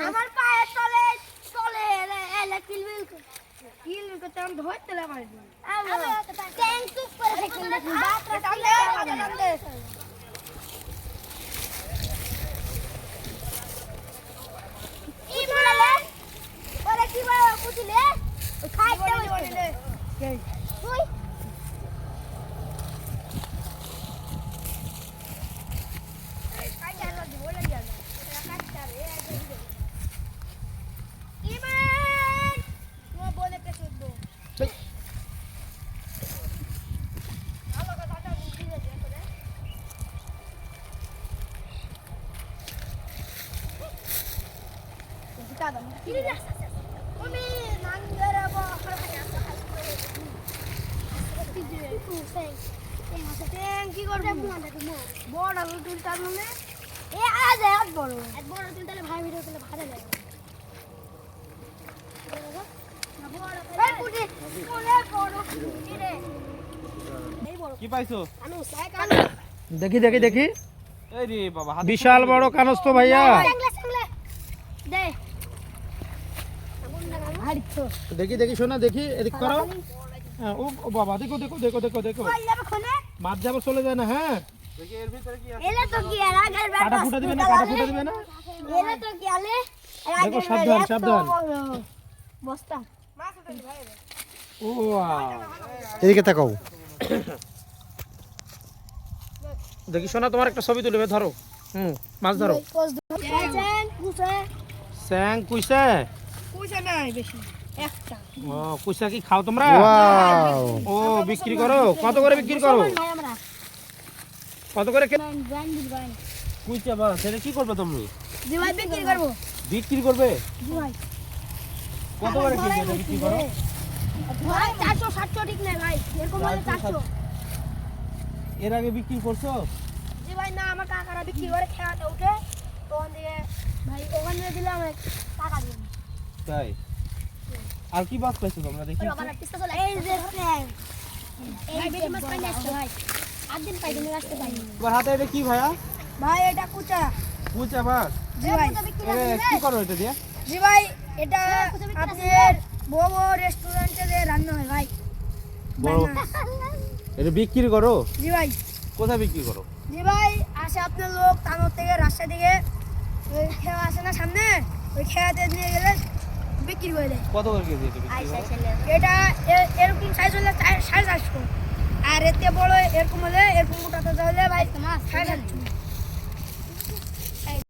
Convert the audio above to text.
আমার পায়ে চলে চলে এলে কিলবিল কিল করতে আমি ধরতে লাগে আমি ট্যাঙ্ক টুক করে দেখুন বাতরা টানলে টানলে কি বলে ওরে কি বলে বুঝলে খাইতে বলে তুই কি করবে বড় আলু তুলতার মানে এ আজ এত বড় তুলতালে ভাই ভিডিও করলে ভালো লাগে কি পাইছো? দেখি দেখি দেখি এই রে বাবা বিশাল বড় কানস তো ভাইয়া। দেখি দেখি শোনা দেখি এদিক করো। ও বাবা দেখো দেখো দেখো দেখো দেখো মাছ যাবে চলে যায় না। হ্যাঁ দেখি এর ভিতরে কি আছে। এলে তো কি আর আগের বার কাটা ফুটা দিবে না, কাটা ফুটা দিবে না। এলে তো কি আলে দেখো সাবধান সাবধান। বস্তা ও এদিকে তাকাও। দেখি শোনা তোমার একটা ছবি তুলবে ধরো। মাছ ধরো। স্যাং কুইসা কুইসা নাই বেশি একটা। ও কুইসা কি খাও তোমরা? ও বিক্রি করো? কত করে বিক্রি করো? কত করে? কুইসা বা সেটা কি করবে তুমি? জি ভাই বিক্রি করব। বিক্রি করবে? জি ভাই। কত করে কেজি এটা বিক্রি করো? ভাই 400 700 ঠিক নাই ভাই, এরকম মানে 400। এর আগে বিক্রি করছো? জি ভাই না, আমার কাকারা বিক্রি করে খেয়াতে উঠে তখন দিয়ে ভাই ওখানে দিলে আমি টাকা দিই। তাই? আর কি মাছ পাইছো তোমরা দেখি? এই যে স্যাং, এই বেশি মাছ পাই না ভাই, একদিন পাই দিন আসতে পাই। তোমার হাতে এটা কি ভাইয়া? ভাই এটা কুচা। কুচা মাছ? জি ভাই। কি করো এটা দিয়ে? জি ভাই এটা আপনাদের বড় রেস্টুরেন্টে যে রান্না হয় ভাই। বড় এটা বিক্রি করো? জি ভাই। কোথায় বিক্রি করো? জি ভাই আসে আপনার লোক তানোর থেকে রাস্তা থেকে ওই খেয়া আসে না সামনে, ওই খেয়াতে নিয়ে গেলে বিক্রি করে দেয়। কত করে কেজি এটা বিক্রি করো? এটা এরকম সাইজ হলে 450, আর এতে বড় এরকম হলে এরকম মোটা হলে ভাই 450।